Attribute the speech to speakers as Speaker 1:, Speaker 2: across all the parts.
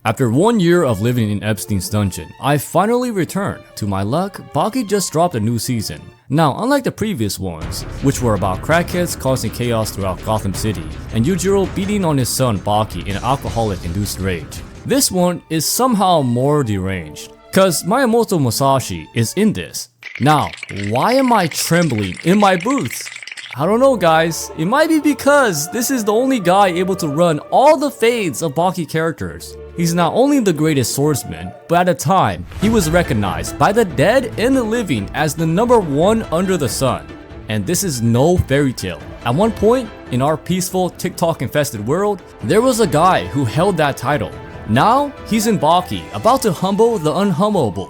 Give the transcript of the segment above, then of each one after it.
Speaker 1: After 1 year of living in Epstein's dungeon, I finally returned. To my luck, Baki just dropped a new season. Now, unlike the previous ones, which were about crackheads causing chaos throughout Gotham City, and Yujiro beating on his son Baki in an alcoholic-induced rage, this one is somehow more deranged, cause Miyamoto Musashi is in this. Now, why am I trembling in my boots? I don't know guys, it might be because this is the only guy able to run all the fades of Baki characters. He's not only the greatest swordsman, but at the time, he was recognized by the dead and the living as the #1 under the sun. And this is no fairy tale. At one point, in our peaceful TikTok infested world, there was a guy who held that title. Now, he's in Baki, about to humble the unhummable.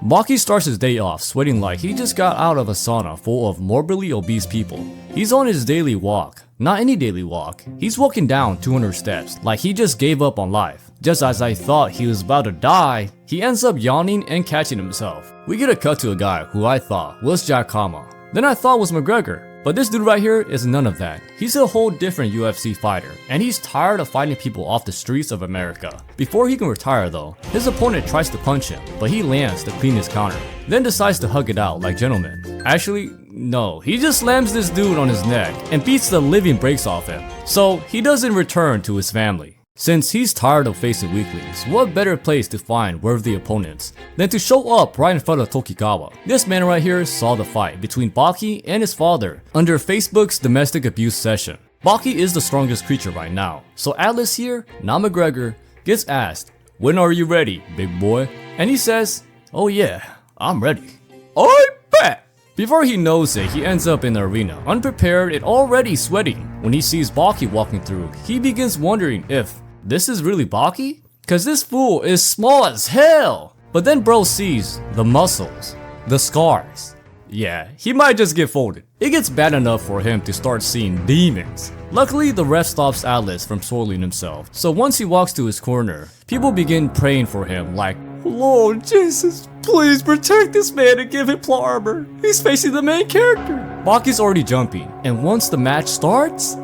Speaker 1: Baki starts his day off sweating like he just got out of a sauna full of morbidly obese people. He's on his daily walk. Not any daily walk. He's walking down 200 steps like he just gave up on life. Just as I thought he was about to die, he ends up yawning and catching himself. We get a cut to a guy who I thought was Jack Hanma. Then I thought was McGregor. But this dude right here is none of that. He's a whole different UFC fighter, and he's tired of fighting people off the streets of America. Before he can retire though, his opponent tries to punch him, but he lands the cleanest counter, then decides to hug it out like gentlemen. Actually, no, he just slams this dude on his neck and beats the living brakes off him. So he doesn't return to his family. Since he's tired of facing weaklings, what better place to find worthy opponents than to show up right in front of Tokigawa? This man right here saw the fight between Baki and his father under Facebook's domestic abuse session. Baki is the strongest creature right now, so Atlas here, not McGregor, gets asked, "When are you ready, big boy?" And he says, "Oh yeah, I'm ready. I bet." Before he knows it, he ends up in the arena, unprepared and already sweating. When he sees Baki walking through, he begins wondering if this is really Baki? Cause this fool is small as hell. But then bro sees the muscles, the scars. Yeah, he might just get folded. It gets bad enough for him to start seeing demons. Luckily, the ref stops Atlas from soiling himself. So once he walks to his corner, people begin praying for him like, "Lord Jesus, please protect this man and give him plot armor. He's facing the main character." Baki's already jumping, and once the match starts,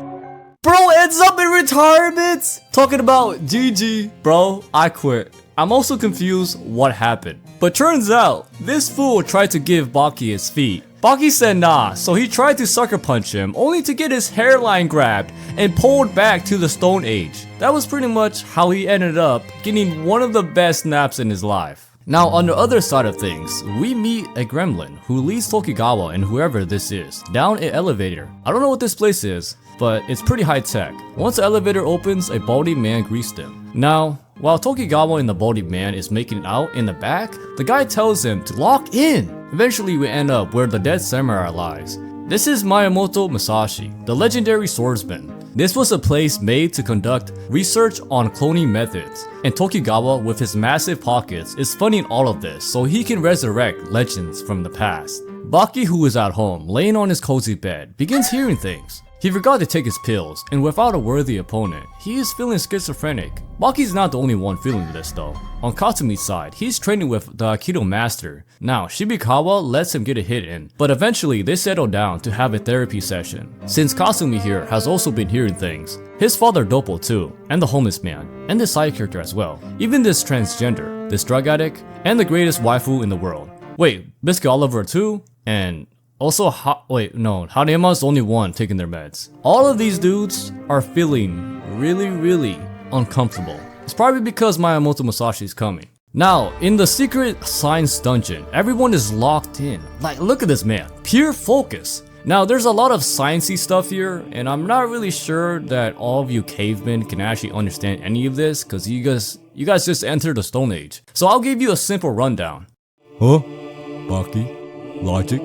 Speaker 1: bro ends up in retirement! Talking about GG, bro, I quit. I'm also confused what happened. But turns out, this fool tried to give Baki his feet. Baki said nah, so he tried to sucker punch him, only to get his hairline grabbed and pulled back to the Stone Age. That was pretty much how he ended up getting one of the best naps in his life. Now on the other side of things, we meet a gremlin who leads Tokigawa and whoever this is down an elevator. I don't know what this place is, but it's pretty high tech. Once the elevator opens, a baldy man greets them. Now, while Tokigawa and the baldy man is making out in the back, the guy tells him to lock in. Eventually we end up where the dead samurai lies. This is Miyamoto Musashi, the legendary swordsman. This was a place made to conduct research on cloning methods, and Tokigawa with his massive pockets is funding all of this so he can resurrect legends from the past. Baki, who is at home laying on his cozy bed, begins hearing things. He forgot to take his pills, and without a worthy opponent, he is feeling schizophrenic. Baki's not the only one feeling this though. On Katsumi's side, he's training with the Aikido master. Now, Shibukawa lets him get a hit in, but eventually they settle down to have a therapy session. Since Katsumi here has also been hearing things, his father Doppo too, and the homeless man, and the side character as well. Even this transgender, this drug addict, and the greatest waifu in the world. Wait, Biscuit Oliver too? And also, Hanayama is the only one taking their meds. All of these dudes are feeling really uncomfortable. It's probably because Miyamoto Musashi is coming. Now, in the secret science dungeon, everyone is locked in. Like, look at this man, pure focus. Now, there's a lot of sciencey stuff here, and I'm not really sure that all of you cavemen can actually understand any of this, because you guys just entered the Stone Age. So I'll give you a simple rundown. Huh? Baki? Logic?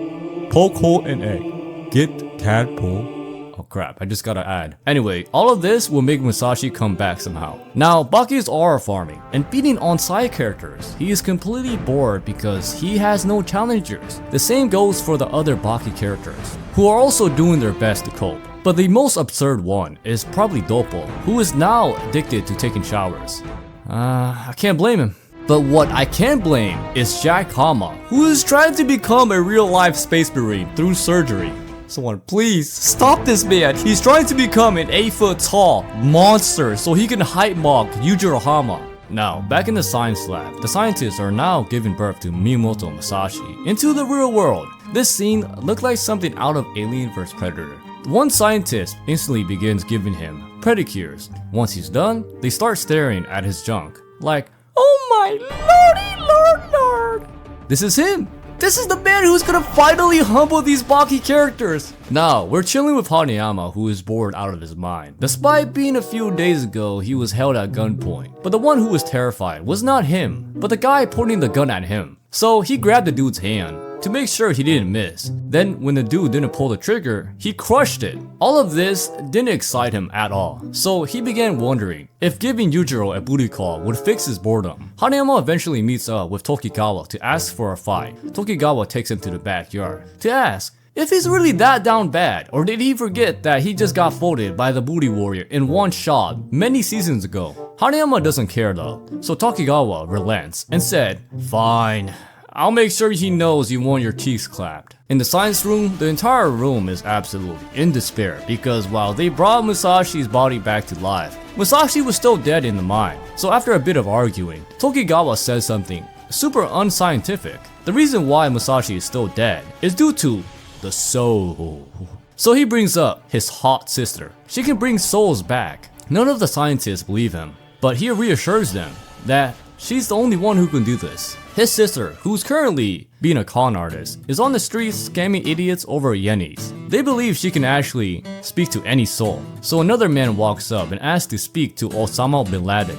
Speaker 1: Poke hole and egg. Get tadpole. Oh crap, I just gotta add. Anyway, all of this will make Musashi come back somehow. Now, Baki is aura farming and beating on side characters. He is completely bored because he has no challengers. The same goes for the other Baki characters, who are also doing their best to cope. But the most absurd one is probably Doppo, who is now addicted to taking showers. I can't blame him. But what I can blame is Jack Hanma, who is trying to become a real-life space marine through surgery. Someone please stop this man. He's trying to become an 8-foot tall monster so he can hype mock Yujiro Hanma. Now, back in the science lab, the scientists are now giving birth to Miyamoto Musashi into the real world. This scene looked like something out of Alien vs Predator. One scientist instantly begins giving him pedicures. Once he's done, they start staring at his junk, like, oh my lordy lord. This is him! This is the man who's gonna finally humble these Baki characters! Now, we're chilling with Hanayama, who is bored out of his mind. Despite being a few days ago, he was held at gunpoint. But the one who was terrified was not him, but the guy pointing the gun at him. So he grabbed the dude's hand to make sure he didn't miss. Then when the dude didn't pull the trigger, he crushed it. All of this didn't excite him at all. So he began wondering if giving Yujiro a booty call would fix his boredom. Hanayama eventually meets up with Tokigawa to ask for a fight. Tokigawa takes him to the backyard to ask if he's really that down bad, or did he forget that he just got folded by the booty warrior in one shot many seasons ago. Hanayama doesn't care though, so Tokigawa relents and said, fine, I'll make sure he knows you want your teeth clapped. In the science room, the entire room is absolutely in despair because while they brought Musashi's body back to life, Musashi was still dead in the mine. So after a bit of arguing, Tokigawa says something super unscientific. The reason why Musashi is still dead is due to the soul. So he brings up his hot sister. She can bring souls back. None of the scientists believe him, but he reassures them that she's the only one who can do this. His sister, who's currently being a con artist, is on the streets scamming idiots over yenis. They believe she can actually speak to any soul. So another man walks up and asks to speak to Osama bin Laden.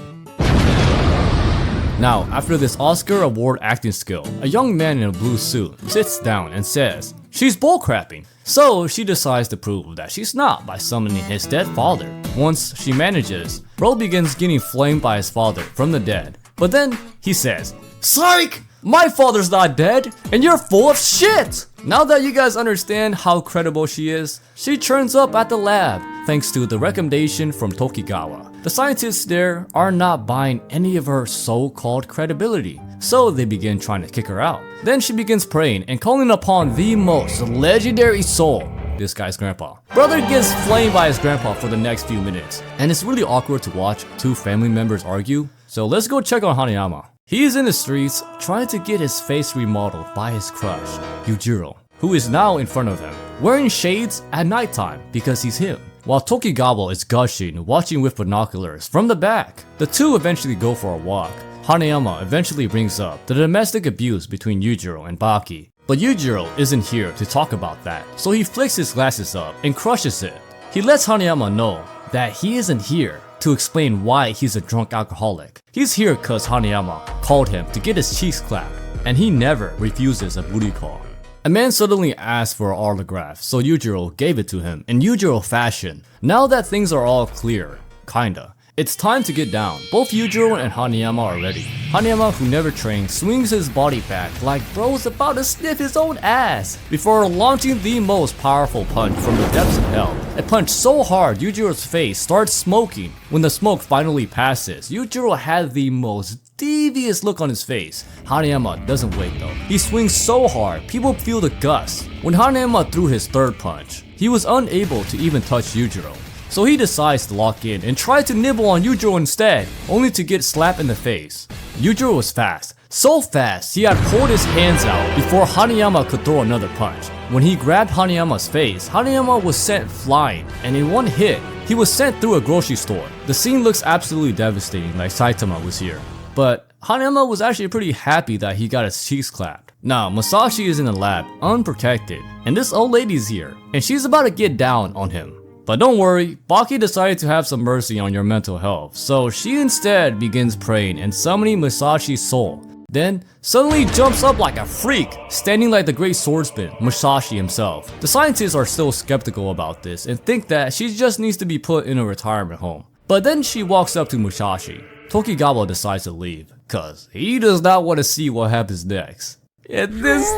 Speaker 1: Now, after this Oscar award acting skill, a young man in a blue suit sits down and says, she's bullcrapping. So she decides to prove that she's not by summoning his dead father. Once she manages, Bro begins getting flamed by his father from the dead. But then he says, psych! My father's not dead, and you're full of shit! Now that you guys understand how credible she is, she turns up at the lab thanks to the recommendation from Tokigawa. The scientists there are not buying any of her so-called credibility, so they begin trying to kick her out. Then she begins praying and calling upon the most legendary soul, this guy's grandpa. Brother gets flamed by his grandpa for the next few minutes, and it's really awkward to watch two family members argue, so let's go check on Hanayama. He is in the streets trying to get his face remodeled by his crush, Yujiro, who is now in front of him, wearing shades at nighttime because he's him. While Tokigawa is gushing, watching with binoculars from the back. The two eventually go for a walk. Hanayama eventually brings up the domestic abuse between Yujiro and Baki. But Yujiro isn't here to talk about that, so he flicks his glasses up and crushes it. He lets Hanayama know that he isn't here to explain why he's a drunk alcoholic. He's here cause Hanayama called him to get his cheeks clapped, and he never refuses a booty call. A man suddenly asked for an autograph, so Yujiro gave it to him in Yujiro fashion. Now that things are all clear, kinda, it's time to get down. Both Yujiro and Hanayama are ready. Hanayama, who never trained, swings his body back like bro's about to sniff his own ass before launching the most powerful punch from the depths of hell. A punch so hard Yujiro's face starts smoking. When the smoke finally passes, Yujiro had the most devious look on his face. Hanayama doesn't wait though. He swings so hard, people feel the gust. When Hanayama threw his third punch, he was unable to even touch Yujiro. So he decides to lock in and try to nibble on Yujiro instead, only to get slapped in the face. Yujiro was fast, so fast he had pulled his hands out before Hanayama could throw another punch. When he grabbed Hanayama's face, Hanayama was sent flying, and in one hit, he was sent through a grocery store. The scene looks absolutely devastating, like Saitama was here. But Hanayama was actually pretty happy that he got his cheeks clapped. Now, Musashi is in the lab, unprotected, and this old lady's here, and she's about to get down on him. But don't worry, Baki decided to have some mercy on your mental health, so she instead begins praying and summoning Musashi's soul. Then, suddenly jumps up like a freak, standing like the great swordsman, Musashi himself. The scientists are still skeptical about this and think that she just needs to be put in a retirement home. But then she walks up to Musashi. Tokigawa decides to leave, cause he does not want to see what happens next. And this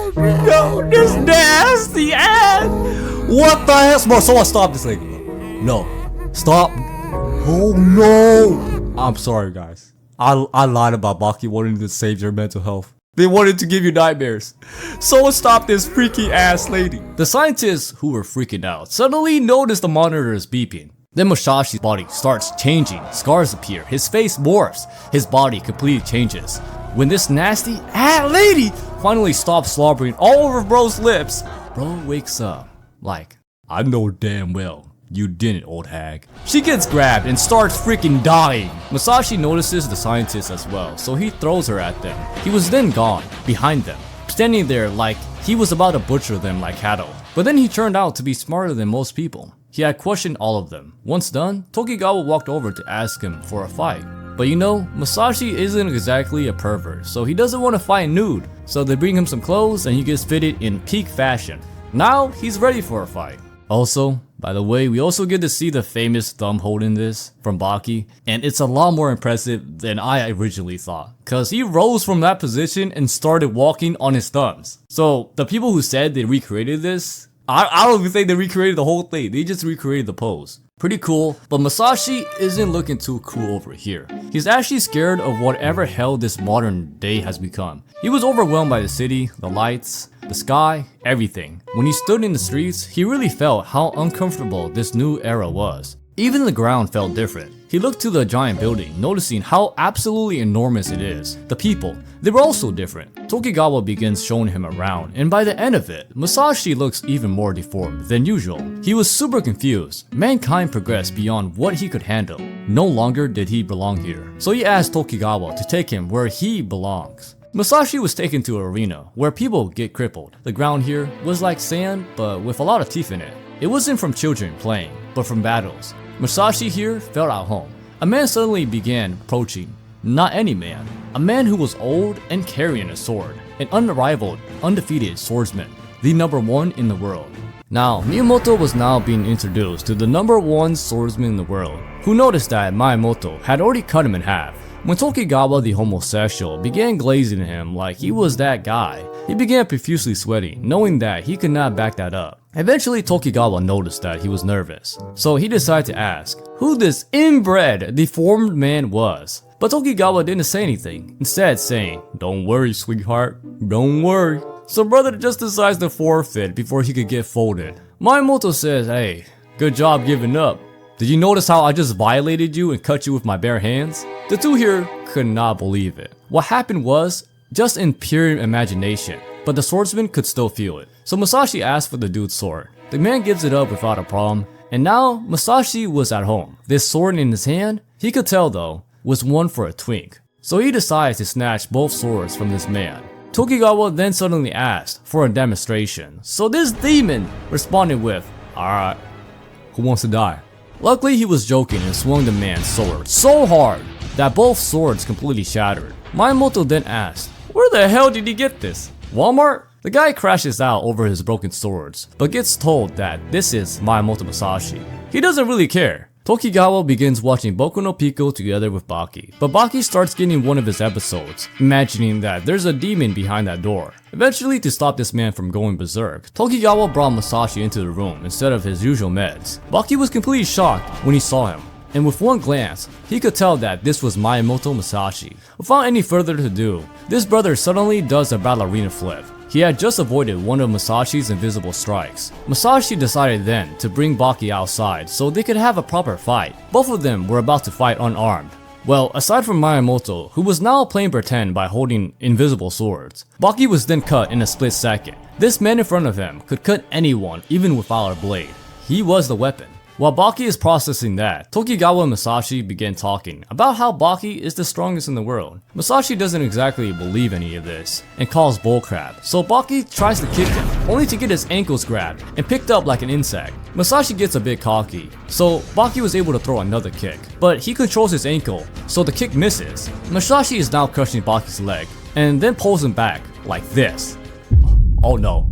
Speaker 1: nasty ass! What the hell? Someone stop this lady. No. Stop. Oh no! I'm sorry guys. I lied about Baki wanting to save your mental health. They wanted to give you nightmares. Someone stop this freaky ass lady. The scientists, who were freaking out, suddenly noticed the monitors beeping. Then Musashi's body starts changing, scars appear, his face morphs, his body completely changes. When this nasty lady finally stops slobbering all over bro's lips, bro wakes up like, I know damn well you didn't, old hag. She gets grabbed and starts freaking dying. Musashi notices the scientists as well, so he throws her at them. He was then gone, behind them, standing there like he was about to butcher them like cattle. But then he turned out to be smarter than most people. He had questioned all of them. Once done, Tokigawa walked over to ask him for a fight. But you know, Musashi isn't exactly a pervert, so he doesn't want to fight nude. So they bring him some clothes and he gets fitted in peak fashion. Now he's ready for a fight. Also, by the way, we also get to see the famous thumb hold in this from Baki, and it's a lot more impressive than I originally thought, cause he rose from that position and started walking on his thumbs. So the people who said they recreated this, I don't even think they recreated the whole thing, they just recreated the pose. Pretty cool, but Musashi isn't looking too cool over here. He's actually scared of whatever hell this modern day has become. He was overwhelmed by the city, the lights, the sky, everything. When he stood in the streets, he really felt how uncomfortable this new era was. Even the ground felt different. He looked to the giant building, noticing how absolutely enormous it is. The people, they were also different. Tokigawa begins showing him around, and by the end of it, Musashi looks even more deformed than usual. He was super confused. Mankind progressed beyond what he could handle. No longer did he belong here. So he asked Tokigawa to take him where he belongs. Musashi was taken to an arena where people get crippled. The ground here was like sand, but with a lot of teeth in it. It wasn't from children playing, but from battles. Musashi here felt at home. A man suddenly began approaching. Not any man. A man who was old and carrying a sword. An unrivaled, undefeated swordsman. The #1 in the world. Now, Miyamoto was now being introduced to the #1 swordsman in the world, who noticed that Miyamoto had already cut him in half. When Tokigawa the homosexual began glazing at him like he was that guy, he began profusely sweating, knowing that he could not back that up. Eventually, Tokigawa noticed that he was nervous, so he decided to ask who this inbred, deformed man was. But Tokigawa didn't say anything, instead saying, "Don't worry, sweetheart, don't worry." So brother just decides to forfeit before he could get folded. Miyamoto says, "Hey, good job giving up. Did you notice how I just violated you and cut you with my bare hands?" The two here could not believe it. What happened was just in pure imagination, but the swordsman could still feel it. So Musashi asked for the dude's sword. The man gives it up without a problem, and now Musashi was at home. This sword in his hand, he could tell though, was one for a twink. So he decides to snatch both swords from this man. Tokigawa then suddenly asked for a demonstration. So this demon responded with, "Alright, who wants to die?" Luckily he was joking and swung the man's sword so hard that both swords completely shattered. Miyamoto then asked, "Where the hell did he get this? Walmart?" The guy crashes out over his broken swords, but gets told that this is Miyamoto Musashi. He doesn't really care. Tokigawa begins watching Boku no Pico together with Baki, but Baki starts getting one of his episodes, imagining that there's a demon behind that door. Eventually, to stop this man from going berserk, Tokigawa brought Musashi into the room instead of his usual meds. Baki was completely shocked when he saw him, and with one glance, he could tell that this was Miyamoto Musashi. Without any further ado, this brother suddenly does a ballerina flip. He had just avoided one of Musashi's invisible strikes. Musashi decided then to bring Baki outside so they could have a proper fight. Both of them were about to fight unarmed. Well, aside from Miyamoto, who was now playing pretend by holding invisible swords, Baki was then cut in a split second. This man in front of him could cut anyone even without a blade. He was the weapon. While Baki is processing that, Tokigawa and Musashi begin talking about how Baki is the strongest in the world. Musashi doesn't exactly believe any of this and calls bullcrap, so Baki tries to kick him, only to get his ankles grabbed and picked up like an insect. Musashi gets a bit cocky, so Baki was able to throw another kick, but he controls his ankle, so the kick misses. Musashi is now crushing Baki's leg, and then pulls him back like this. Oh no.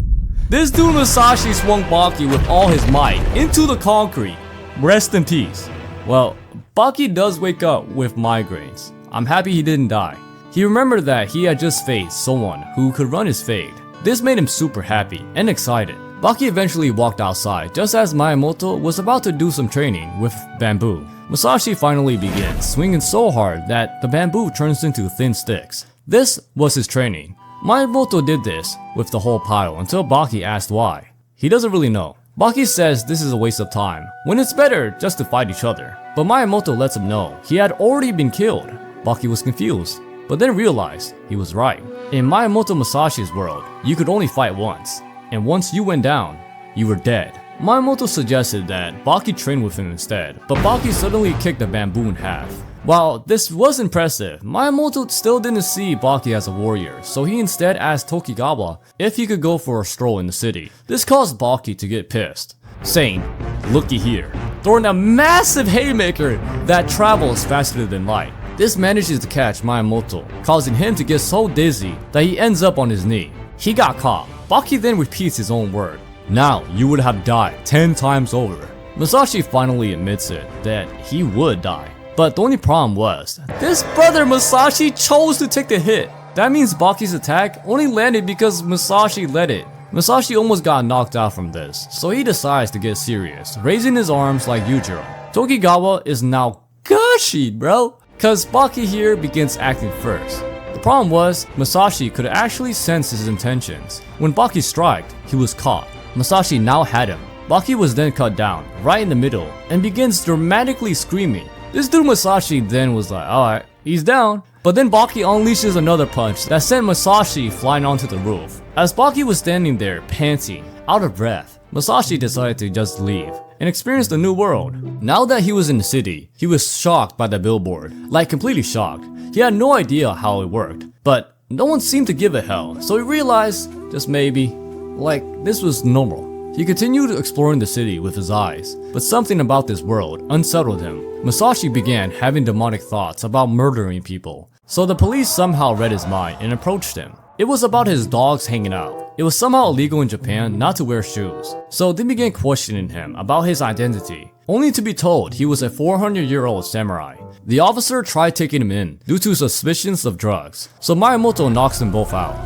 Speaker 1: This dude Musashi swung Baki with all his might into the concrete. Rest in peace. Well, Baki does wake up with migraines. I'm happy he didn't die. He remembered that he had just faced someone who could run his fade. This made him super happy and excited. Baki eventually walked outside just as Miyamoto was about to do some training with bamboo. Musashi finally begins swinging so hard that the bamboo turns into thin sticks. This was his training. Miyamoto did this with the whole pile until Baki asked why. He doesn't really know. Baki says this is a waste of time, when it's better just to fight each other. But Miyamoto lets him know he had already been killed. Baki was confused, but then realized he was right. In Miyamoto Musashi's world, you could only fight once, and once you went down, you were dead. Miyamoto suggested that Baki train with him instead, but Baki suddenly kicked the bamboo in half. While this was impressive, Miyamoto still didn't see Baki as a warrior, so he instead asked Tokigawa if he could go for a stroll in the city. This caused Baki to get pissed, saying, "Looky here," throwing a massive haymaker that travels faster than light. This manages to catch Miyamoto, causing him to get so dizzy that he ends up on his knee. He got caught. Baki then repeats his own word. "Now you would have died 10 times over." Musashi finally admits it, that he would die. But the only problem was, this brother Musashi chose to take the hit. That means Baki's attack only landed because Musashi let it. Musashi almost got knocked out from this, so he decides to get serious, raising his arms like Yujiro. Tokigawa is now gushy, bro, cause Baki here begins acting first. The problem was, Musashi could actually sense his intentions. When Baki struck, he was caught. Musashi now had him. Baki was then cut down, right in the middle, and begins dramatically screaming. This dude Musashi then was like, alright, he's down. But then Baki unleashes another punch that sent Musashi flying onto the roof. As Baki was standing there, panting, out of breath, Musashi decided to just leave and experience the new world. Now that he was in the city, he was shocked by the billboard, like completely shocked. He had no idea how it worked, but no one seemed to give a hell, so he realized, just maybe, like this was normal. He continued exploring the city with his eyes, but something about this world unsettled him. Musashi began having demonic thoughts about murdering people, so the police somehow read his mind and approached him. It was about his dogs hanging out. It was somehow illegal in Japan not to wear shoes, so they began questioning him about his identity, only to be told he was a 400-year-old samurai. The officer tried taking him in due to suspicions of drugs, so Miyamoto knocks them both out.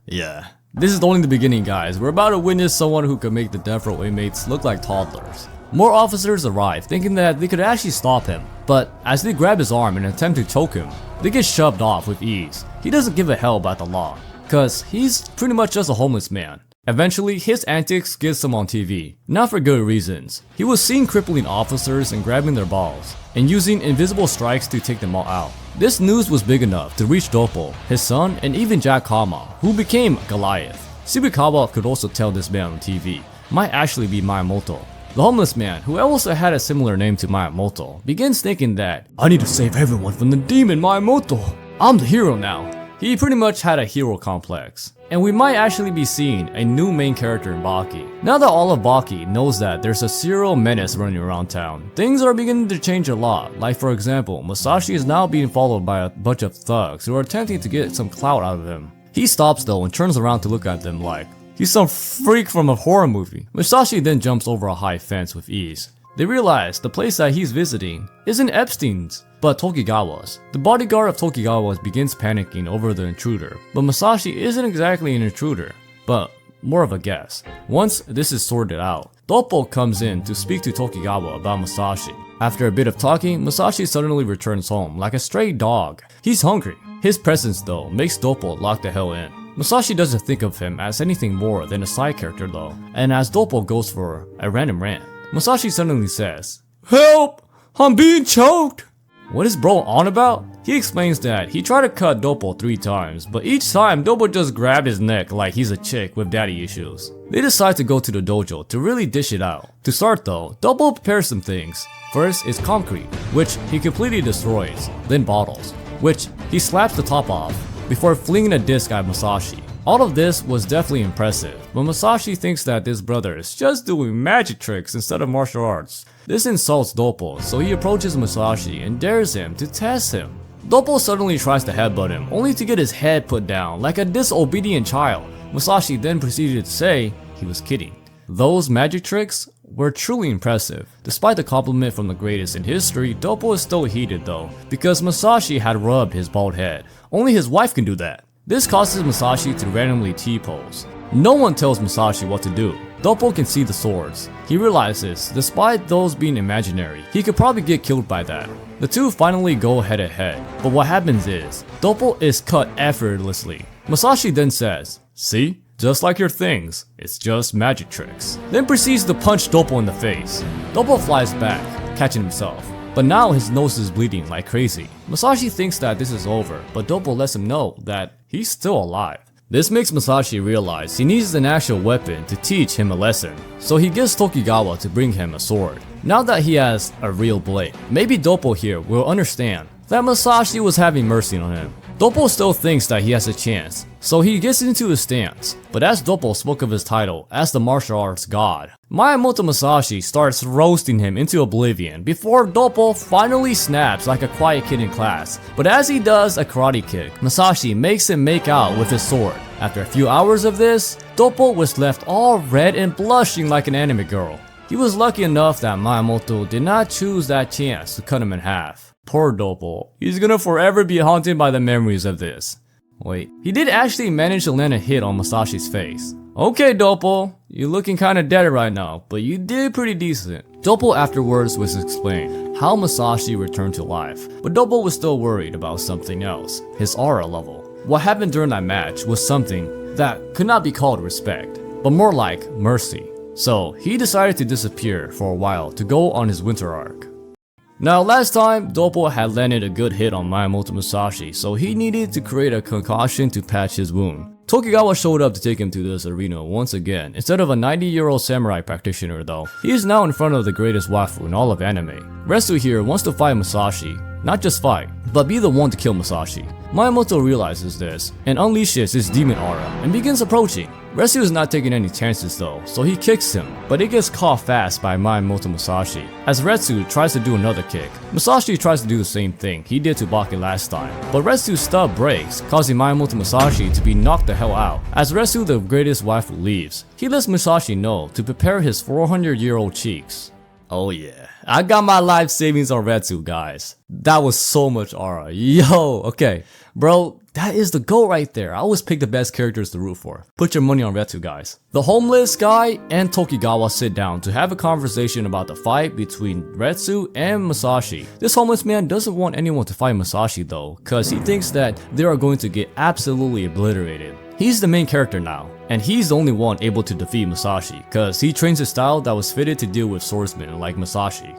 Speaker 1: Yeah. This is only the beginning, guys. We're about to witness someone who could make the death row inmates look like toddlers. More officers arrive, thinking that they could actually stop him, but as they grab his arm and attempt to choke him, they get shoved off with ease. He doesn't give a hell about the law, cause he's pretty much just a homeless man. Eventually, his antics gets him on TV, not for good reasons. He was seen crippling officers and grabbing their balls, and using invisible strikes to take them all out. This news was big enough to reach Doppo, his son, and even Jack Hanma, who became Goliath. Shibukawa could also tell this man on TV might actually be Miyamoto. The homeless man, who also had a similar name to Miyamoto, begins thinking that, "I need to save everyone from the demon Miyamoto. I'm the hero now." He pretty much had a hero complex. And we might actually be seeing a new main character in Baki. Now that all of Baki knows that there's a serial menace running around town, things are beginning to change a lot. Like for example, Musashi is now being followed by a bunch of thugs who are attempting to get some clout out of him. He stops though and turns around to look at them like he's some freak from a horror movie. Musashi then jumps over a high fence with ease. They realize the place that he's visiting isn't Epstein's, but Tokigawa's. The bodyguard of Tokigawa's begins panicking over the intruder, but Musashi isn't exactly an intruder, but more of a guest. Once this is sorted out, Doppo comes in to speak to Tokigawa about Musashi. After a bit of talking, Musashi suddenly returns home like a stray dog. He's hungry. His presence though makes Doppo lock the hell in. Musashi doesn't think of him as anything more than a side character though, and as Doppo goes for a random rant, Musashi suddenly says, "Help! I'm being choked!" What is bro on about? He explains that he tried to cut Doppo 3 times, but each time Doppo just grabbed his neck like he's a chick with daddy issues. They decide to go to the dojo to really dish it out. To start though, Doppo prepares some things. First is concrete, which he completely destroys, then bottles, which he slaps the top off, before flinging a disc at Musashi. All of this was definitely impressive, but Musashi thinks that this brother is just doing magic tricks instead of martial arts. This insults Doppo, so he approaches Musashi and dares him to test him. Doppo suddenly tries to headbutt him, only to get his head put down like a disobedient child. Musashi then proceeded to say he was kidding. Those magic tricks were truly impressive. Despite the compliment from the greatest in history, Doppo is still heated though, because Musashi had rubbed his bald head. Only his wife can do that. This causes Musashi to randomly T-pose. No one tells Musashi what to do. Doppo can see the swords. He realizes, despite those being imaginary, he could probably get killed by that. The two finally go head to head, but what happens is, Doppo is cut effortlessly. Musashi then says, "See? just like your things, it's just magic tricks. Then proceeds to punch Doppo in the face. Doppo flies back, catching himself. But now his nose is bleeding like crazy. Musashi thinks that this is over, but Doppo lets him know that he's still alive. This makes Musashi realize he needs an actual weapon to teach him a lesson. So he gets Tokugawa to bring him a sword. Now that he has a real blade, maybe Doppo here will understand that Musashi was having mercy on him. Doppo still thinks that he has a chance, so he gets into his stance. But as Doppo spoke of his title as the martial arts god, Miyamoto Musashi starts roasting him into oblivion before Doppo finally snaps like a quiet kid in class. But as he does a karate kick, Musashi makes him make out with his sword. After a few hours of this, Doppo was left all red and blushing like an anime girl. He was lucky enough that Miyamoto did not choose that chance to cut him in half. Poor Doppo, he's gonna forever be haunted by the memories of this. Wait, he did actually manage to land a hit on Musashi's face. Okay Doppo, you're looking kinda dead right now, but you did pretty decent. Doppo afterwards was explained how Musashi returned to life, but Doppo was still worried about something else, his aura level. What happened during that match was something that could not be called respect, but more like mercy. So he decided to disappear for a while to go on his winter arc. Now last time, Doppo had landed a good hit on Miyamoto Musashi, so he needed to create a concoction to patch his wound. Tokugawa showed up to take him to this arena once again. Instead of a 90-year-old samurai practitioner though, he is now in front of the greatest waifu in all of anime. Retsu here wants to fight Musashi, not just fight, but be the one to kill Musashi. Miyamoto realizes this and unleashes his demon aura and begins approaching. Retsu is not taking any chances though, so he kicks him, but it gets caught fast by Miyamoto Musashi. As Retsu tries to do another kick, Musashi tries to do the same thing he did to Baki last time, but Retsu's stub breaks, causing Miyamoto Musashi to be knocked the hell out. As Retsu, the greatest waifu, leaves, he lets Musashi know to prepare his 400-year-old cheeks. Oh yeah, I got my life savings on Retsu, guys. That was so much aura. Yo, okay. Bro, that is the goal right there. I always pick the best characters to root for. Put your money on Retsu, guys. The homeless guy and Tokugawa sit down to have a conversation about the fight between Retsu and Musashi. This homeless man doesn't want anyone to fight Musashi though, cause he thinks that they are going to get absolutely obliterated. He's the main character now, and he's the only one able to defeat Musashi, cause he trains a style that was fitted to deal with swordsmen like Musashi.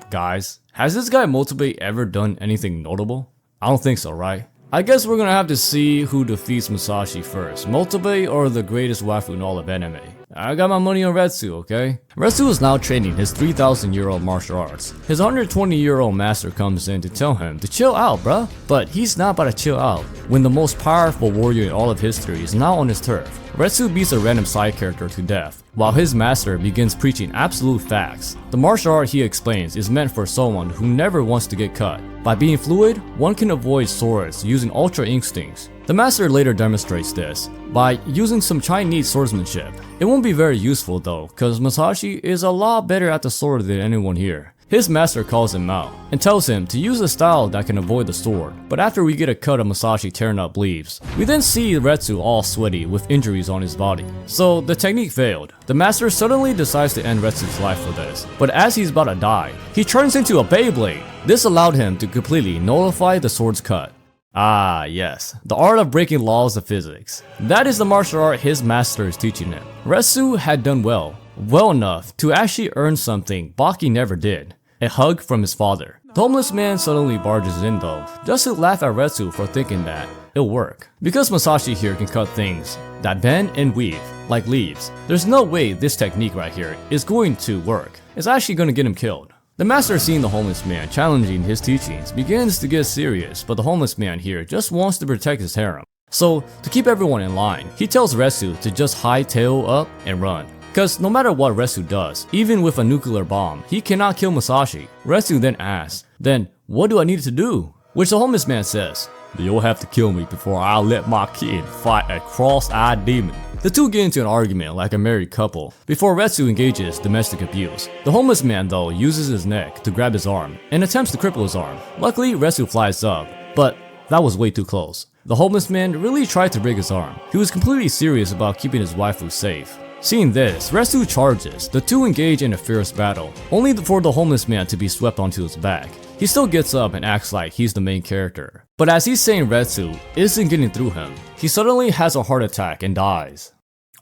Speaker 1: Guys, has this guy Motobe ever done anything notable? I don't think so, right? I guess we're gonna have to see who defeats Musashi first, Motobe or the greatest waifu in all of anime. I got my money on Retsu, okay? Retsu is now training his 3,000-year-old martial arts. His 120-year-old master comes in to tell him to chill out, bruh. But he's not about to chill out when the most powerful warrior in all of history is now on his turf. Retsu beats a random side character to death, while his master begins preaching absolute facts. The martial art he explains is meant for someone who never wants to get cut. By being fluid, one can avoid swords using ultra instincts. The master later demonstrates this by using some Chinese swordsmanship. It won't be very useful though, cause Musashi is a lot better at the sword than anyone here. His master calls him out and tells him to use a style that can avoid the sword. But after we get a cut of Musashi tearing up leaves, we then see Retsu all sweaty with injuries on his body. So the technique failed. The master suddenly decides to end Retsu's life for this, but as he's about to die, he turns into a Beyblade. This allowed him to completely nullify the sword's cut. Ah yes, the art of breaking laws of physics. That is the martial art his master is teaching him. Retsu had done well enough to actually earn something Baki never did. A hug from his father. The homeless man suddenly barges in though, just to laugh at Retsu for thinking that it'll work. Because Musashi here can cut things that bend and weave like leaves, there's no way this technique right here is going to work. It's actually going to get him killed. The master, seeing the homeless man challenging his teachings, begins to get serious, but the homeless man here just wants to protect his harem. So, to keep everyone in line, he tells Retsu to just hightail up and run. Cause no matter what Retsu does, even with a nuclear bomb, he cannot kill Musashi. Retsu then asks, then what do I need to do? Which the homeless man says, you'll have to kill me before I'll let my kid fight a cross-eyed demon. The two get into an argument like a married couple before Retsu engages domestic abuse. The homeless man though uses his neck to grab his arm and attempts to cripple his arm. Luckily Retsu flies up, but that was way too close. The homeless man really tried to break his arm. He was completely serious about keeping his waifu safe. Seeing this, Retsu charges. The two engage in a fierce battle, only for the homeless man to be swept onto his back. He still gets up and acts like he's the main character. But as he's saying Retsu isn't getting through him, he suddenly has a heart attack and dies.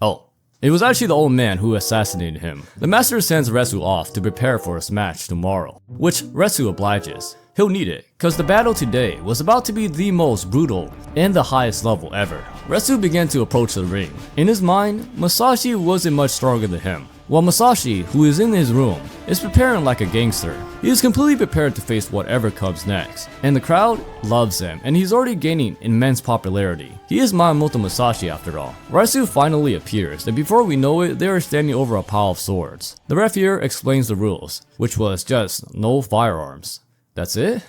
Speaker 1: Oh, it was actually the old man who assassinated him. The master sends Retsu off to prepare for his match tomorrow, which Retsu obliges. He'll need it, cause the battle today was about to be the most brutal and the highest level ever. Retsu began to approach the ring. In his mind, Musashi wasn't much stronger than him. While Musashi, who is in his room, is preparing like a gangster. He is completely prepared to face whatever comes next. And the crowd loves him, and he's already gaining immense popularity. He is Miyamoto Musashi after all. Retsu finally appears, and before we know it, they are standing over a pile of swords. The ref here explains the rules, which was just no firearms. That's it?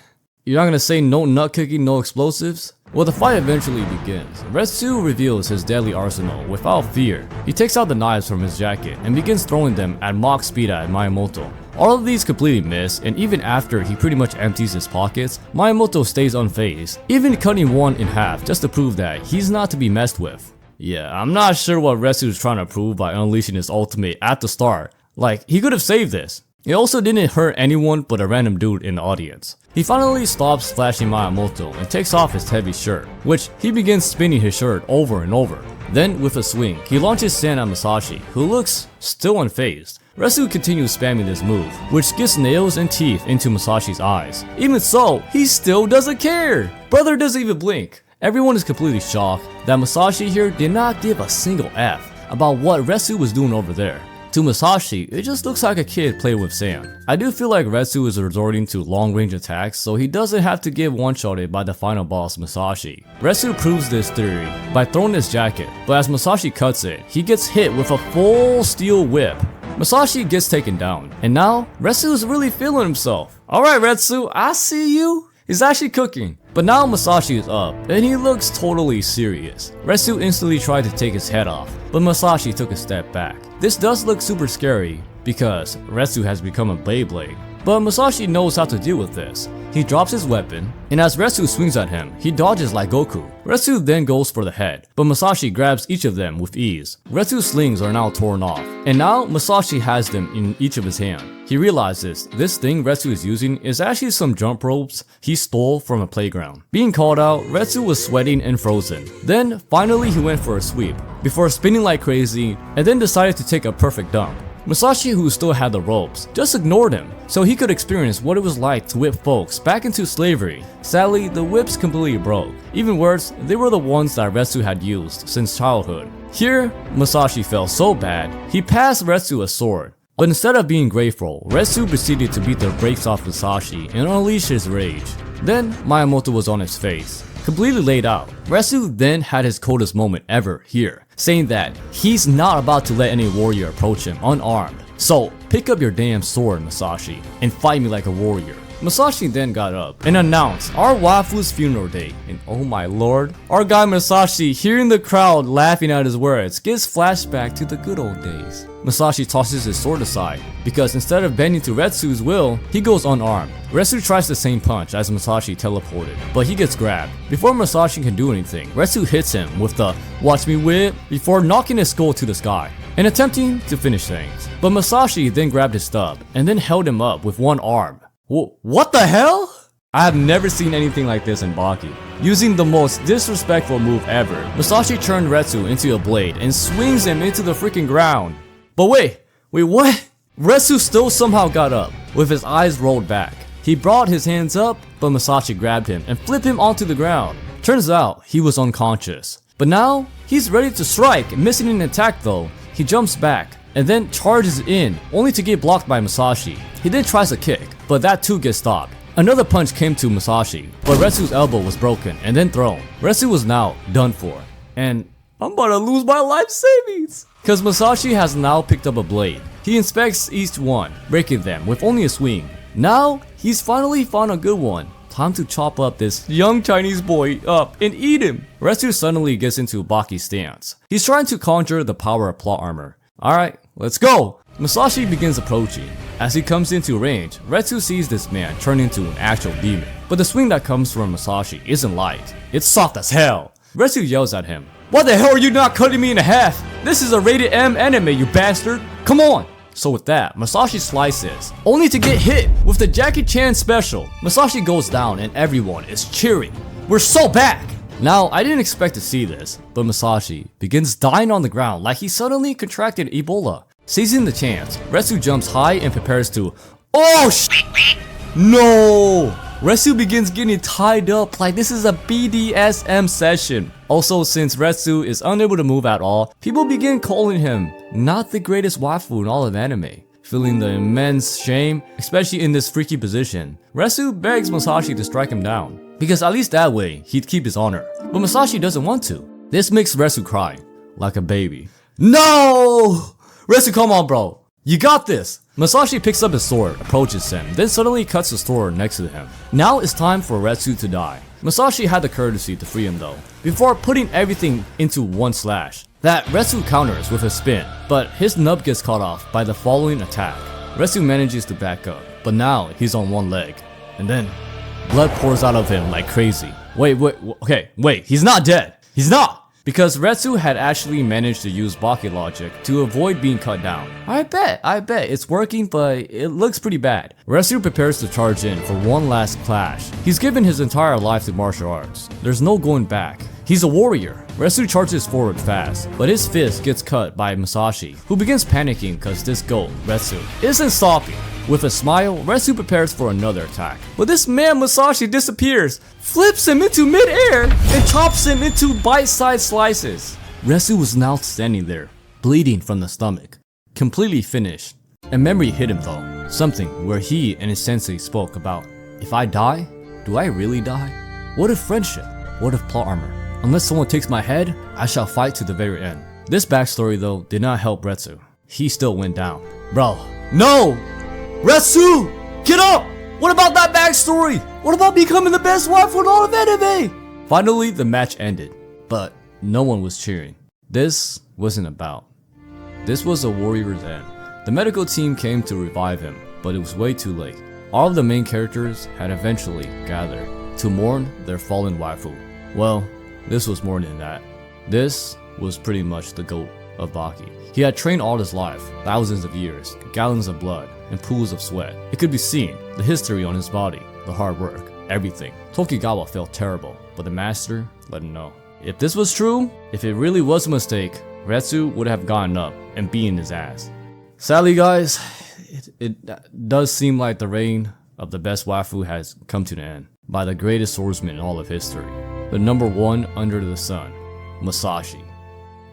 Speaker 1: You're not gonna say no nut kicking, no explosives? Well, the fight eventually begins. Retsu reveals his deadly arsenal without fear. He takes out the knives from his jacket and begins throwing them at Mach speed at Miyamoto. All of these completely miss, and even after he pretty much empties his pockets, Miyamoto stays unfazed, even cutting one in half just to prove that he's not to be messed with. Yeah, I'm not sure what Retsu is trying to prove by unleashing his ultimate at the start. Like, he could have saved this. It also didn't hurt anyone but a random dude in the audience. He finally stops slashing Miyamoto and takes off his heavy shirt, which he begins spinning his shirt over and over. Then with a swing, he launches sand at Musashi, who looks still unfazed. Retsu continues spamming this move, which gets nails and teeth into Musashi's eyes. Even so, he still doesn't care! Brother doesn't even blink. Everyone is completely shocked that Musashi here did not give a single F about what Retsu was doing over there. To Musashi, it just looks like a kid playing with sand. I do feel like Retsu is resorting to long-range attacks, so he doesn't have to get one-shotted by the final boss Musashi. Retsu proves this theory by throwing his jacket, but as Musashi cuts it, he gets hit with a full steel whip. Musashi gets taken down, and now Retsu is really feeling himself. Alright Retsu, I see you. He's actually cooking. But now Musashi is up, and he looks totally serious. Retsu instantly tried to take his head off, but Musashi took a step back. This does look super scary, because Retsu has become a Beyblade. But Musashi knows how to deal with this. He drops his weapon, and as Retsu swings at him, he dodges like Goku. Retsu then goes for the head, but Musashi grabs each of them with ease. Retsu's slings are now torn off, and now Musashi has them in each of his hands. He realizes this thing Retsu is using is actually some jump ropes he stole from a playground. Being called out, Retsu was sweating and frozen. Then, finally he went for a sweep, before spinning like crazy, and then decided to take a perfect dump. Musashi, who still had the ropes, just ignored him, so he could experience what it was like to whip folks back into slavery. Sadly, the whips completely broke. Even worse, they were the ones that Retsu had used since childhood. Here, Musashi felt so bad, he passed Retsu a sword. But instead of being grateful, Retsu proceeded to beat the brakes off Musashi and unleash his rage. Then, Miyamoto was on his face, completely laid out. Retsu then had his coldest moment ever here, saying that he's not about to let any warrior approach him unarmed. So, pick up your damn sword, Musashi, and fight me like a warrior. Musashi then got up and announced our waifu's funeral date, and oh my lord, our guy Musashi, hearing the crowd laughing at his words, gets flashback to the good old days. Musashi tosses his sword aside, because instead of bending to Retsu's will, he goes unarmed. Retsu tries the same punch as Musashi teleported, but he gets grabbed. Before Musashi can do anything, Retsu hits him with the "watch me whip" before knocking his skull to the sky and attempting to finish things. But Musashi then grabbed his stub and then held him up with one arm. What the hell? I have never seen anything like this in Baki. Using the most disrespectful move ever, Musashi turned Retsu into a blade and swings him into the freaking ground. But wait, what? Retsu still somehow got up, with his eyes rolled back. He brought his hands up, but Musashi grabbed him and flipped him onto the ground. Turns out, he was unconscious. But now, he's ready to strike, missing an attack though. He jumps back, and then charges in, only to get blocked by Musashi. He then tries a kick, but that too gets stopped. Another punch came to Musashi, but Retsu's elbow was broken and then thrown. Retsu was now done for. And I'm about to lose my life savings! Cause Musashi has now picked up a blade. He inspects each one, breaking them with only a swing. Now, he's finally found a good one. Time to chop up this young Chinese boy up and eat him. Retsu suddenly gets into Baki's stance. He's trying to conjure the power of plot armor. Alright, let's go! Musashi begins approaching. As he comes into range, Retsu sees this man turn into an actual demon. But the swing that comes from Musashi isn't light. It's soft as hell. Retsu yells at him. What the hell are you not cutting me in half? This is a rated M anime, you bastard! Come on! So with that, Musashi slices, only to get hit with the Jackie Chan special. Musashi goes down and everyone is cheering. We're so back! Now, I didn't expect to see this, but Musashi begins dying on the ground like he suddenly contracted Ebola. Seizing the chance, Retsu jumps high and prepares to— oh no! Retsu begins getting tied up like this is a BDSM session. Also, since Retsu is unable to move at all, people begin calling him not the greatest waifu in all of anime. Feeling the immense shame, especially in this freaky position, Retsu begs Musashi to strike him down, because at least that way, he'd keep his honor. But Musashi doesn't want to. This makes Retsu cry, like a baby. No! Retsu, come on, bro. You got this! Musashi picks up his sword, approaches him, then suddenly cuts the sword next to him. Now it's time for Retsu to die. Musashi had the courtesy to free him though, before putting everything into one slash. That Retsu counters with a spin, but his nub gets cut off by the following attack. Retsu manages to back up, but now he's on one leg. And then, blood pours out of him like crazy. Wait, he's not dead! He's not! Because Retsu had actually managed to use Baki logic to avoid being cut down. I bet it's working, but it looks pretty bad. Retsu prepares to charge in for one last clash. He's given his entire life to martial arts. There's no going back. He's a warrior. Retsu charges forward fast, but his fist gets cut by Musashi, who begins panicking because this goat, Retsu, isn't stopping. With a smile, Retsu prepares for another attack. But this man Musashi disappears, flips him into mid-air, and chops him into bite-sized slices. Retsu was now standing there, bleeding from the stomach, completely finished. A memory hit him though, something where he and his sensei spoke about, if I die, do I really die? What if friendship? What if plot armor? Unless someone takes my head, I shall fight to the very end. This backstory though did not help Retsu. He still went down. Bro, no! Retsu! Get up! What about that backstory? What about becoming the best waifu in all of anime? Finally, the match ended, but no one was cheering. This wasn't about. This was a warrior's end. The medical team came to revive him, but it was way too late. All of the main characters had eventually gathered to mourn their fallen waifu. Well, this was more than that. This was pretty much the GOAT of Baki. He had trained all his life, thousands of years, gallons of blood, and pools of sweat. It could be seen, the history on his body, the hard work, everything. Tokugawa felt terrible, but the master let him know. If this was true, if it really was a mistake, Retsu would have gotten up and beaten his ass. Sadly guys, it does seem like the reign of the best waifu has come to an end by the greatest swordsman in all of history. The number one under the sun, Musashi.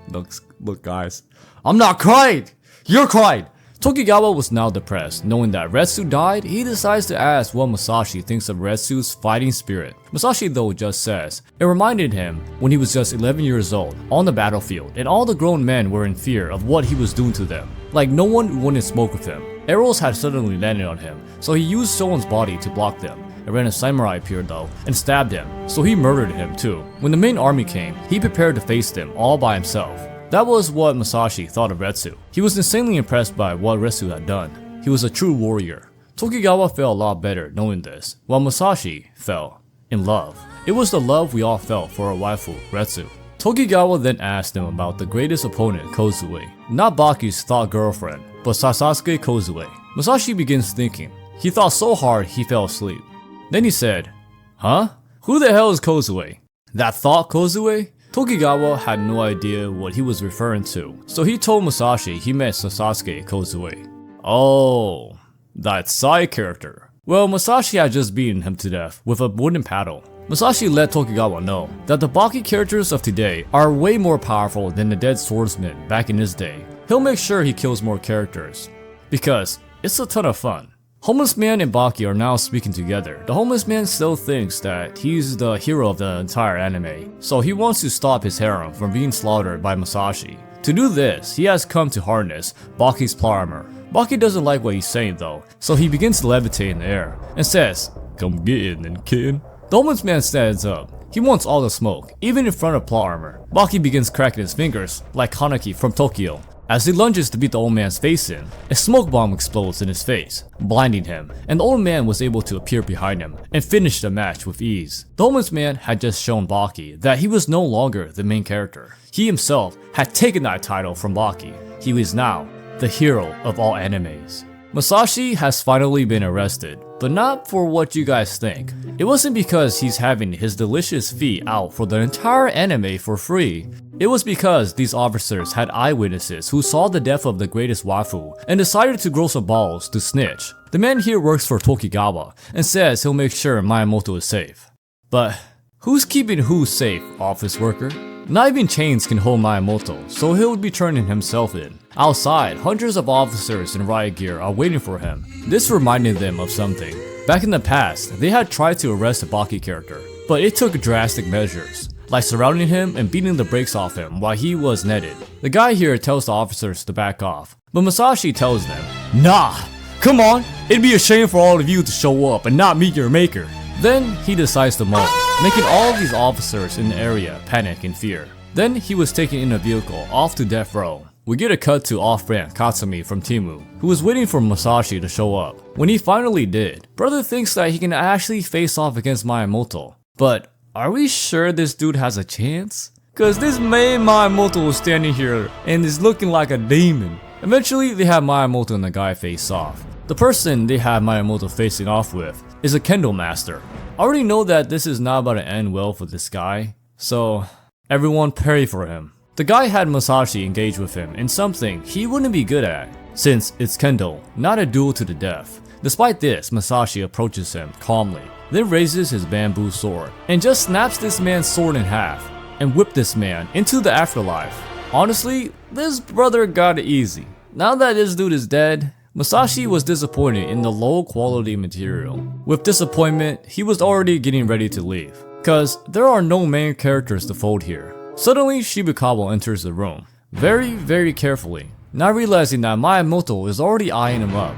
Speaker 1: Look guys, I'm not crying! You're crying! Tokugawa was now depressed. Knowing that Retsu died, he decides to ask what Musashi thinks of Retsu's fighting spirit. Musashi though just says, it reminded him when he was just 11 years old, on the battlefield, and all the grown men were in fear of what he was doing to them. Like no one wouldn't smoke with him. Arrows had suddenly landed on him, so he used someone's body to block them. A random samurai appeared though, and stabbed him, so he murdered him too. When the main army came, he prepared to face them all by himself. That was what Musashi thought of Retsu. He was insanely impressed by what Retsu had done. He was a true warrior. Tokugawa felt a lot better knowing this, while Musashi fell in love. It was the love we all felt for our waifu, Retsu. Tokugawa then asked him about the greatest opponent, Kozue. Not Baki's thought girlfriend, but Sasuke Kozue. Musashi begins thinking. He thought so hard he fell asleep. Then he said, huh? Who the hell is Kozue? That thought Kozue? Tokugawa had no idea what he was referring to, so he told Musashi he meant Sasuke Kozue. Oh, that side character. Well, Musashi had just beaten him to death with a wooden paddle. Musashi let Tokugawa know that the Baki characters of today are way more powerful than the dead swordsman back in his day. He'll make sure he kills more characters, because it's a ton of fun. Homeless Man and Baki are now speaking together. The homeless man still thinks that he's the hero of the entire anime, so he wants to stop his harem from being slaughtered by Musashi. To do this, he has come to harness Baki's plot armor. Baki doesn't like what he's saying though, so he begins to levitate in the air and says, "Come get in then, kid." The homeless man stands up. He wants all the smoke, even in front of plot armor. Baki begins cracking his fingers like Hanaki from Tokyo. As he lunges to beat the old man's face in, a smoke bomb explodes in his face, blinding him, and the old man was able to appear behind him and finish the match with ease. The homeless man had just shown Baki that he was no longer the main character. He himself had taken that title from Baki. He was now the hero of all animes. Musashi has finally been arrested, but not for what you guys think. It wasn't because he's having his delicious feat out for the entire anime for free. It was because these officers had eyewitnesses who saw the death of the greatest waifu and decided to grow some balls to snitch. The man here works for Tokigawa and says he'll make sure Miyamoto is safe. But who's keeping who safe, office worker? Not even chains can hold Miyamoto, so he'll be turning himself in. Outside, hundreds of officers in riot gear are waiting for him. This reminded them of something. Back in the past, they had tried to arrest the Baki character, but it took drastic measures, like surrounding him and beating the brakes off him while he was netted. The guy here tells the officers to back off, but Musashi tells them, "Nah, come on, it'd be a shame for all of you to show up and not meet your maker." Then he decides to moan, making all of these officers in the area panic in fear. Then he was taken in a vehicle off to death row. We get a cut to off-brand Katsumi from Timu, who was waiting for Musashi to show up. When he finally did, brother thinks that he can actually face off against Miyamoto. But are we sure this dude has a chance? Cause this main Miyamoto was standing here and is looking like a demon. Eventually they have Miyamoto and the guy face off. The person they have Miyamoto facing off with is a kendo master. I already know that this is not about to end well for this guy, so everyone pray for him. The guy had Musashi engage with him in something he wouldn't be good at, since it's kendo, not a duel to the death. Despite this, Musashi approaches him calmly, then raises his bamboo sword and just snaps this man's sword in half and whip this man into the afterlife. Honestly, this brother got it easy. Now that this dude is dead, Musashi was disappointed in the low quality material. With disappointment, he was already getting ready to leave, cause there are no main characters to fold here. Suddenly, Shibukawa enters the room, very carefully, not realizing that Miyamoto is already eyeing him up.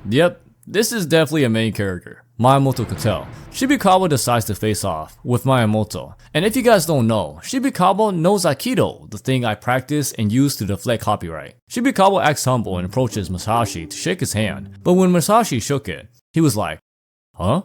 Speaker 1: Yep, this is definitely a main character. Miyamoto could tell. Shibukawa decides to face off with Miyamoto. And if you guys don't know, Shibukawa knows Aikido, the thing I practice and use to deflect copyright. Shibukawa acts humble and approaches Musashi to shake his hand. But when Musashi shook it, he was like, "Huh?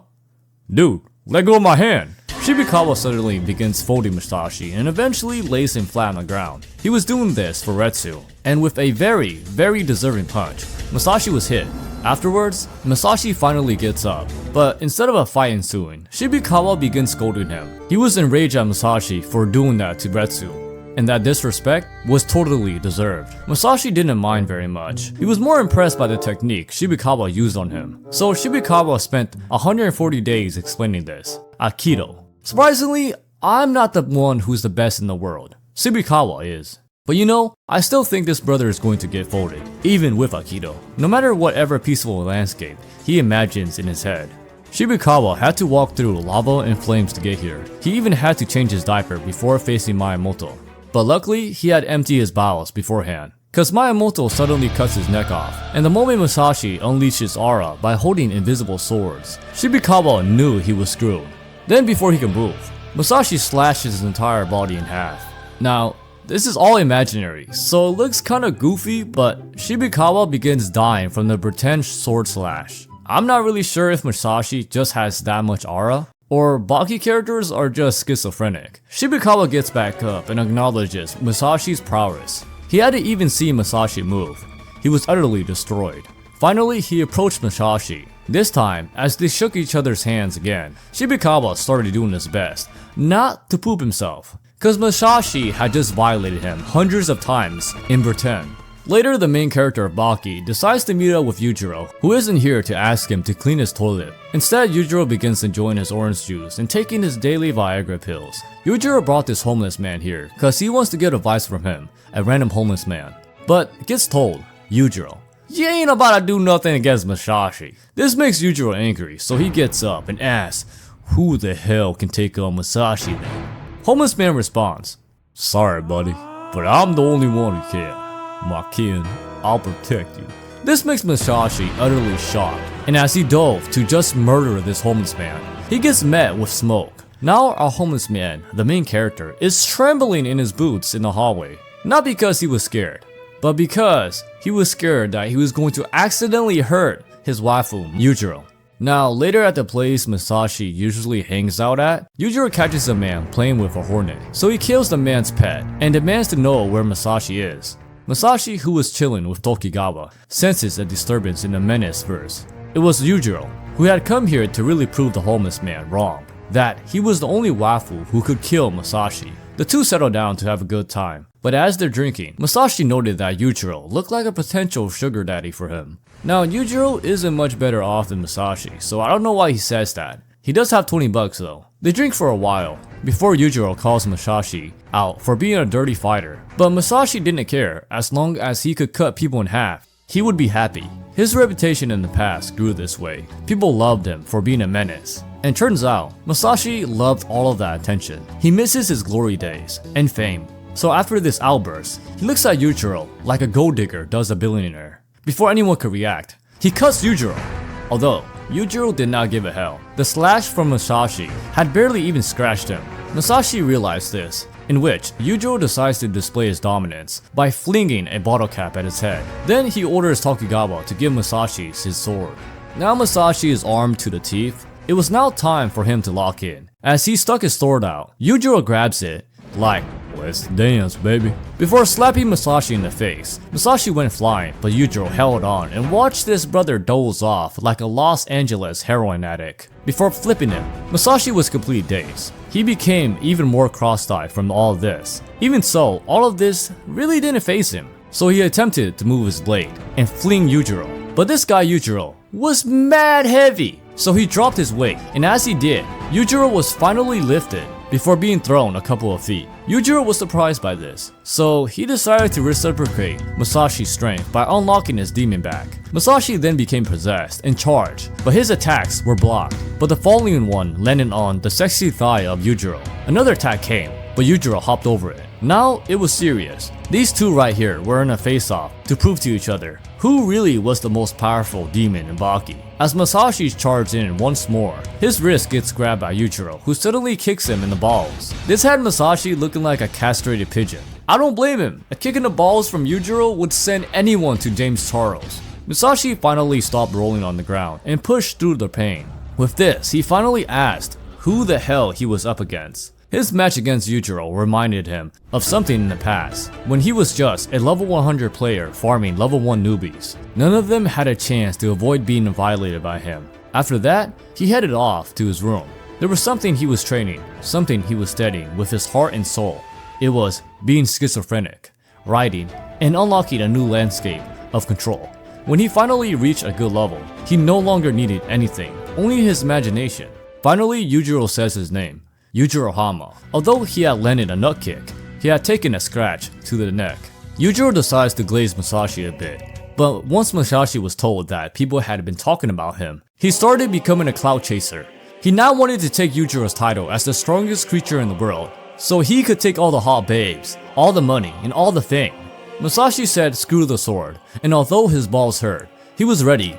Speaker 1: Dude, let go of my hand." Shibukawa suddenly begins folding Musashi and eventually lays him flat on the ground. He was doing this for Retsu, and with a very deserving punch, Musashi was hit. Afterwards, Musashi finally gets up, but instead of a fight ensuing, Shibukawa begins scolding him. He was enraged at Musashi for doing that to Retsu, and that disrespect was totally deserved. Musashi didn't mind very much. He was more impressed by the technique Shibukawa used on him. So Shibukawa spent 140 days explaining this. Aikido. Surprisingly, I'm not the one who's the best in the world. Shibukawa is. But you know, I still think this brother is going to get folded, even with Aikido. No matter whatever peaceful landscape he imagines in his head. Shibukawa had to walk through lava and flames to get here. He even had to change his diaper before facing Miyamoto. But luckily, he had emptied his bowels beforehand, cause Miyamoto suddenly cuts his neck off, and the moment Musashi unleashes aura by holding invisible swords, Shibukawa knew he was screwed. Then before he could move, Musashi slashes his entire body in half. Now, this is all imaginary, so it looks kinda goofy, but Shibukawa begins dying from the pretend sword slash. I'm not really sure if Musashi just has that much aura, or Baki characters are just schizophrenic. Shibukawa gets back up and acknowledges Musashi's prowess. He hadn't even seen Musashi move. He was utterly destroyed. Finally, he approached Musashi. This time, as they shook each other's hands again, Shibukawa started doing his best, not to poop himself, cause Musashi had just violated him hundreds of times in pretend. Later, the main character of Baki decides to meet up with Yujiro, who isn't here to ask him to clean his toilet. Instead, Yujiro begins enjoying his orange juice and taking his daily Viagra pills. Yujiro brought this homeless man here cause he wants to get advice from him, a random homeless man, but gets told, "Yujiro, you ain't about to do nothing against Musashi." This makes Yujiro angry, so he gets up and asks, "Who the hell can take on Musashi then?" Homeless man responds, "Sorry buddy, but I'm the only one who can. My kin, I'll protect you." This makes Musashi utterly shocked, and as he dove to just murder this homeless man, he gets met with smoke. Now our homeless man, the main character, is trembling in his boots in the hallway. Not because he was scared, but because he was scared that he was going to accidentally hurt his waifu, Yujiro. Now, later at the place Musashi usually hangs out at, Yujiro catches a man playing with a hornet, so he kills the man's pet and demands to know where Musashi is. Musashi, who was chilling with Tokigawa, senses a disturbance in the menace verse. It was Yujiro. who had come here to really prove the homeless man wrong, that he was the only wafu who could kill Musashi. The two settled down to have a good time, but as they're drinking, Musashi noted that Yujiro looked like a potential sugar daddy for him. Now, Yujiro isn't much better off than Musashi, so I don't know why he says that. He does have 20 bucks though. They drink for a while, before Yujiro calls Musashi out for being a dirty fighter. But Musashi didn't care, as long as he could cut people in half, he would be happy. His reputation in the past grew this way. People loved him for being a menace. And turns out, Musashi loved all of that attention. He misses his glory days and fame. So after this outburst, he looks at Yujiro like a gold digger does a billionaire. Before anyone could react, he cuts Yujiro. Although, Yujiro did not give a hell. The slash from Musashi had barely even scratched him. Musashi realized this, in which Yujiro decides to display his dominance by flinging a bottle cap at his head. Then he orders Tokugawa to give Musashi his sword. Now Musashi is armed to the teeth. It was now time for him to lock in. As he stuck his sword out, Yujiro grabs it, like, let's dance, baby. Before slapping Musashi in the face, Musashi went flying, but Yujiro held on and watched his brother doze off like a Los Angeles heroin addict. Before flipping him, Musashi was completely dazed. He became even more cross-eyed from all this. Even so, all of this really didn't faze him. So he attempted to move his blade and fling Yujiro. But this guy Yujiro was mad heavy. So he dropped his weight, and as he did, Yujiro was finally lifted before being thrown a couple of feet. Yujiro was surprised by this, so he decided to reciprocate Musashi's strength by unlocking his demon back. Musashi then became possessed and charged, but his attacks were blocked. But the following one landed on the sexy thigh of Yujiro. Another attack came, but Yujiro hopped over it. Now it was serious. These two right here were in a face-off to prove to each other who really was the most powerful demon in Baki. As Musashi charged in once more, his wrist gets grabbed by Yujiro, who suddenly kicks him in the balls. This had Musashi looking like a castrated pigeon. I don't blame him. A kick in the balls from Yujiro would send anyone to James Charles. Musashi finally stopped rolling on the ground and pushed through the pain. With this, he finally asked who the hell he was up against. His match against Yujiro reminded him of something in the past, when he was just a level 100 player farming level 1 newbies. None of them had a chance to avoid being violated by him. After that, he headed off to his room. There was something he was training, something he was studying with his heart and soul. It was being schizophrenic, writing, and unlocking a new landscape of control. When he finally reached a good level, he no longer needed anything, only his imagination. Finally, Yujiro says his name. Yujiro Hanma. Although he had landed a nut kick, he had taken a scratch to the neck. Yujiro decides to glaze Musashi a bit, but once Musashi was told that people had been talking about him, he started becoming a clout chaser. He now wanted to take Yujiro's title as the strongest creature in the world, so he could take all the hot babes, all the money, and all the fame. Musashi said screw the sword, and although his balls hurt, he was ready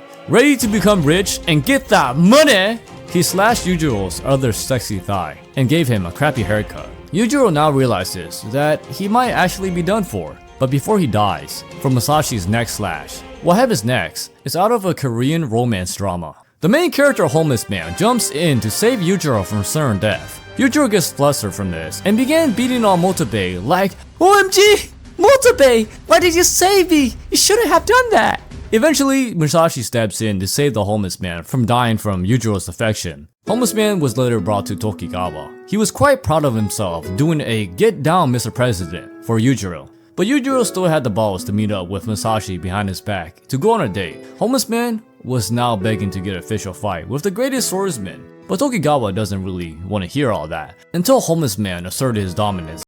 Speaker 1: to become rich and get that money! He slashed Yujiro's other sexy thigh and gave him a crappy haircut. Yujiro now realizes that he might actually be done for, but before he dies from Musashi's neck slash. What happens next is out of a Korean romance drama. The main character homeless man jumps in to save Yujiro from certain death. Yujiro gets flustered from this and began beating on Motobe like, OMG! Motobe! Why did you save me? You shouldn't have done that! Eventually, Musashi steps in to save the homeless man from dying from Yujiro's affection. Homeless man was later brought to Tokugawa. He was quite proud of himself doing a get down Mr. President for Yujiro. But Yujiro still had the balls to meet up with Musashi behind his back to go on a date. Homeless man was now begging to get an official fight with the greatest swordsman. But Tokugawa doesn't really want to hear all that until Homeless man asserted his dominance.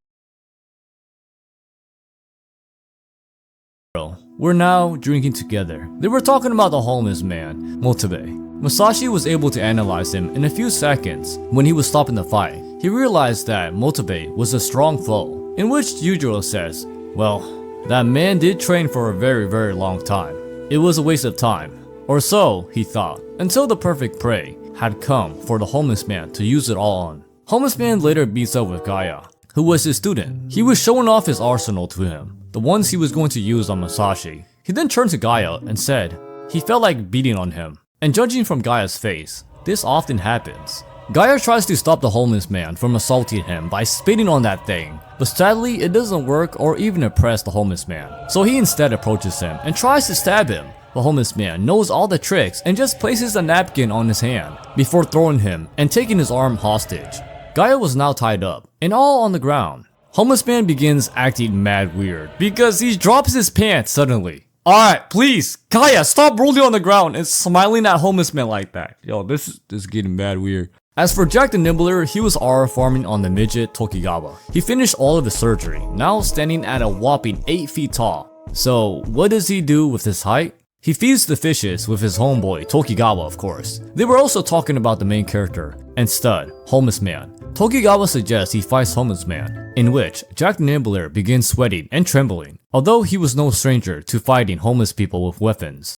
Speaker 1: We're now drinking together. They were talking about the homeless man, Motobe. Musashi was able to analyze him in a few seconds. When he was stopping the fight, he realized that Motobe was a strong foe, in which Yujiro says, well, that man did train for a very long time. It was a waste of time. Or so, he thought, until the perfect prey had come for the homeless man to use it all on. Homeless man later beats up with Gaia, who was his student. He was showing off his arsenal to him, the ones he was going to use on Musashi. He then turned to Gaia and said he felt like beating on him. And judging from Gaia's face, this often happens. Gaia tries to stop the homeless man from assaulting him by spitting on that thing, but sadly it doesn't work or even impress the homeless man. So he instead approaches him and tries to stab him, but homeless man knows all the tricks and just places a napkin on his hand before throwing him and taking his arm hostage. Kaioh was now tied up and all on the ground. Homeless man begins acting mad weird because he drops his pants suddenly. Alright, please, Kaioh, stop rolling on the ground and smiling at homeless man like that. Yo, this is getting mad weird. As for Jack the Nibbler, he was R farming on the midget Tokigawa. He finished all of his surgery, now standing at a whopping 8 feet tall. So what does he do with his height? He feeds the fishes with his homeboy Tokigawa, of course. They were also talking about the main character and stud, homeless man. Tokigawa suggests he fights homeless man, in which Jack the Nibbler begins sweating and trembling, although he was no stranger to fighting homeless people with weapons.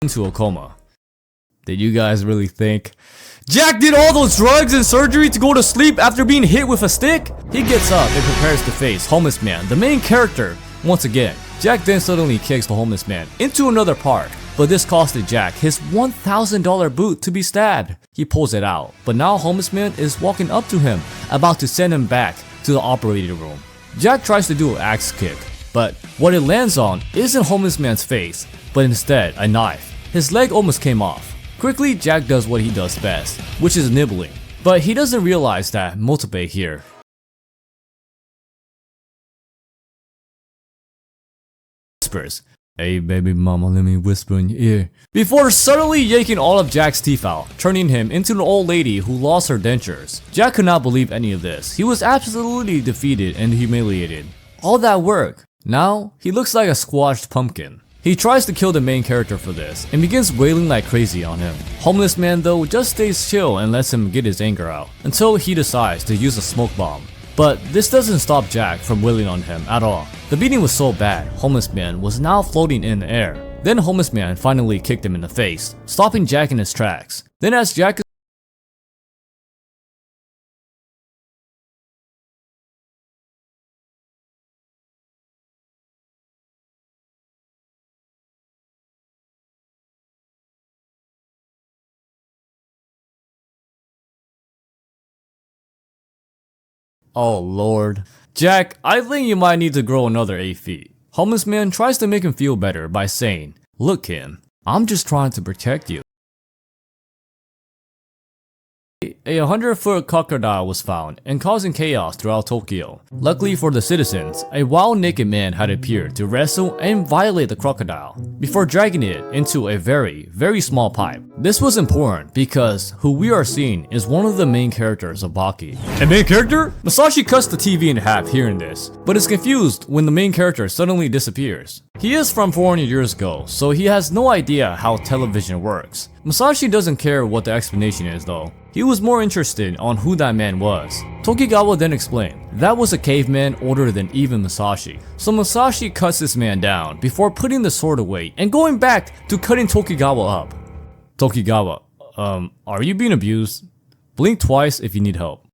Speaker 1: Into a coma. Did you guys really think Jack did all those drugs and surgery to go to sleep after being hit with a stick? He gets up and prepares to face homeless man, the main character, once again. Jack then suddenly kicks the homeless man into another park, but this costed Jack his $1,000 boot to be stabbed. He pulls it out, but now homeless man is walking up to him, about to send him back to the operating room. Jack tries to do an axe kick, but what it lands on isn't homeless man's face, but instead a knife. His leg almost came off. Quickly, Jack does what he does best, which is nibbling. But he doesn't realize that Motobe here whispers, "Hey baby mama, let me whisper in your ear," before suddenly yanking all of Jack's teeth out, turning him into an old lady who lost her dentures. Jack could not believe any of this. He was absolutely defeated and humiliated. All that work. Now, he looks like a squashed pumpkin. He tries to kill the main character for this and begins wailing like crazy on him. Homeless man though just stays chill and lets him get his anger out until he decides to use a smoke bomb. But this doesn't stop Jack from wailing on him at all. The beating was so bad, homeless man was now floating in the air. Then homeless man finally kicked him in the face, stopping Jack in his tracks. Then as Jack Oh lord. Jack, I think you might need to grow another 8 feet. Homeless man tries to make him feel better by saying, "Look Kim, I'm just trying to protect you." A 100-foot crocodile was found and causing chaos throughout Tokyo. Luckily for the citizens, a wild naked man had appeared to wrestle and violate the crocodile before dragging it into a very small pipe. This was important because who we are seeing is one of the main characters of Baki. A main character? Musashi cuts the TV in half hearing this, but is confused when the main character suddenly disappears. He is from 400 years ago, so he has no idea how television works. Musashi doesn't care what the explanation is though. He was more interested on who that man was. Tokigawa then explained, that was a caveman older than even Musashi. So Musashi cuts this man down before putting the sword away and going back to cutting Tokigawa up. Tokigawa, are you being abused? Blink twice if you need help.